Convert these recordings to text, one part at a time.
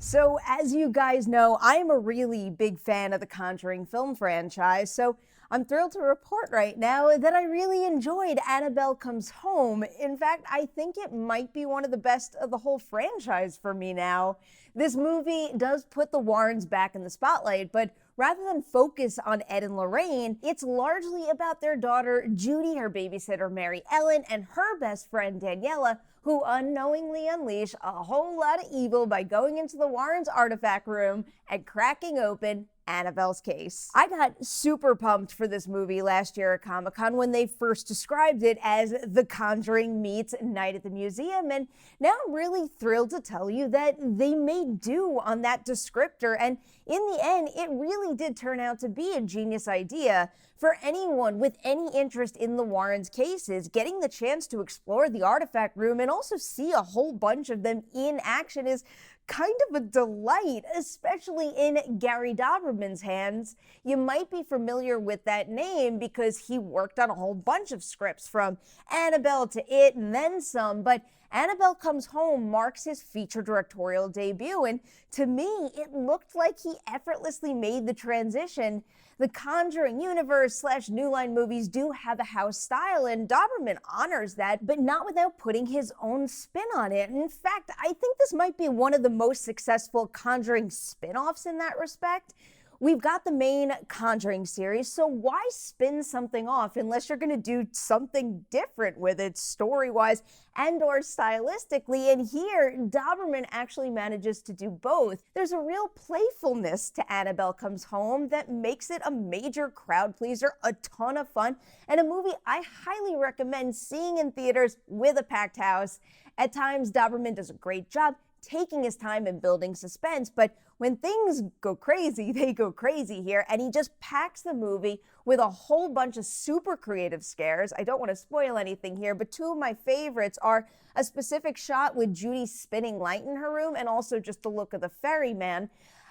So, as you guys know, I am a really big fan of the Conjuring film franchise, so I'm thrilled to report right now that I really enjoyed Annabelle Comes Home. In fact, I think it might be one of the best of the whole franchise for me now. This movie does put the Warrens back in the spotlight, but rather than focus on Ed and Lorraine, it's largely about their daughter Judy, her babysitter Mary Ellen, and her best friend Daniela, who unknowingly unleash a whole lot of evil by going into the Warrens' artifact room and cracking open Annabelle's case. I got super pumped for this movie last year at Comic-Con when they first described it as The Conjuring meets Night at the Museum, and now I'm really thrilled to tell you that they made do on that descriptor, and in the end, it really did turn out to be a genius idea. For anyone with any interest in the Warrens' cases, getting the chance to explore the artifact room and also see a whole bunch of them in action is kind of a delight, especially in Gary Dauberman's hands. You might be familiar with that name because he worked on a whole bunch of scripts from Annabelle to It and then some, but Annabelle Comes Home marks his feature directorial debut, and to me, it looked like he effortlessly made the transition. The Conjuring universe / New Line movies do have a house style, and Dauberman honors that, but not without putting his own spin on it. In fact, I think this might be one of the most successful Conjuring spin-offs in that respect. We've got the main Conjuring series, so why spin something off unless you're going to do something different with it story-wise and or stylistically? And here, Dauberman actually manages to do both. There's a real playfulness to Annabelle Comes Home that makes it a major crowd pleaser, a ton of fun, and a movie I highly recommend seeing in theaters with a packed house. At times, Dauberman does a great job taking his time and building suspense, but when things go crazy, they go crazy here, and he just packs the movie with a whole bunch of super creative scares. I don't want to spoil anything here, but two of my favorites are a specific shot with Judy spinning light in her room and also just the look of the ferryman.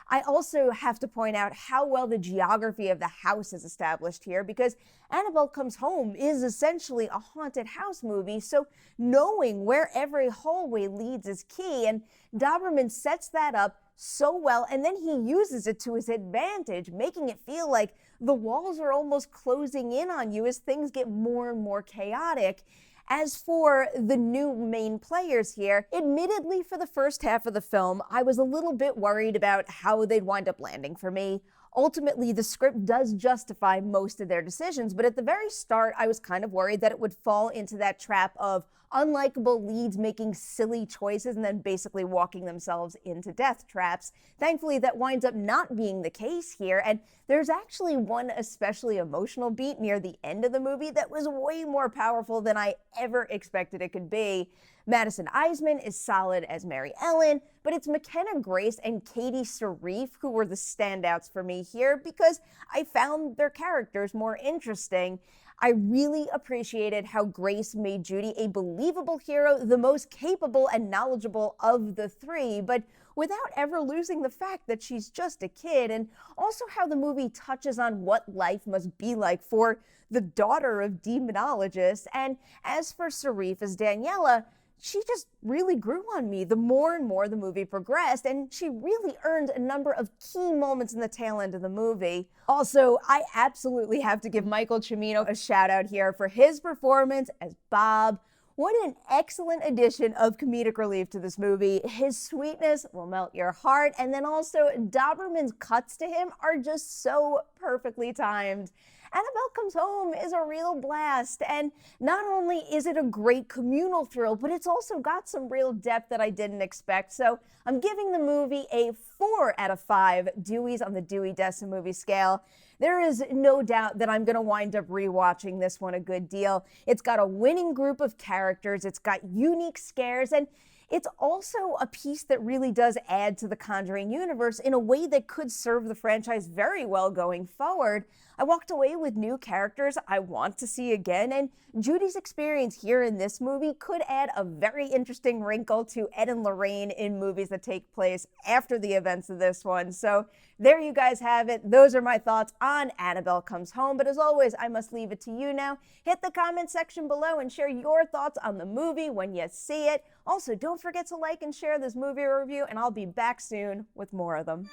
I also have to point out how well the geography of the house is established here, because Annabelle Comes Home is essentially a haunted house movie, so knowing where every hallway leads is key, and Dauberman sets that up so well, and then he uses it to his advantage, making it feel like the walls are almost closing in on you as things get more and more chaotic. As for the new main players here, admittedly for the first half of the film, I was a little bit worried about how they'd wind up landing for me. Ultimately, the script does justify most of their decisions, but at the very start, I was kind of worried that it would fall into that trap of unlikable leads making silly choices and then basically walking themselves into death traps. Thankfully, that winds up not being the case here, and there's actually one especially emotional beat near the end of the movie that was way more powerful than I ever expected it could be. Madison Iseman is solid as Mary Ellen, but it's Mckenna Grace and Katie Sarife who were the standouts for me here because I found their characters more interesting. I really appreciated how Grace made Judy a believable hero, the most capable and knowledgeable of the three, but without ever losing the fact that she's just a kid, and also how the movie touches on what life must be like for the daughter of demonologists. And as for Sarife as Daniela, she just really grew on me the more and more the movie progressed, and she really earned a number of key moments in the tail end of the movie. Also, I absolutely have to give Michael Cimino a shout out here for his performance as Bob. What an excellent addition of comedic relief to this movie. His sweetness will melt your heart, and then also Dauberman's cuts to him are just so perfectly timed. Annabelle Comes Home is a real blast, and not only is it a great communal thrill, but it's also got some real depth that I didn't expect. So I'm giving the movie a 4 out of 5 Deweys on the Dewey Decimal movie scale. There is no doubt that I'm going to wind up rewatching this one a good deal. It's got a winning group of characters, it's got unique scares, and it's also a piece that really does add to the Conjuring universe in a way that could serve the franchise very well going forward. I walked away with new characters I want to see again, and Judy's experience here in this movie could add a very interesting wrinkle to Ed and Lorraine in movies that take place after the events of this one. So there you guys have it. Those are my thoughts on Annabelle Comes Home. But as always, I must leave it to you now. Hit the comment section below and share your thoughts on the movie when you see it. Also, don't forget to like and share this movie review, and I'll be back soon with more of them.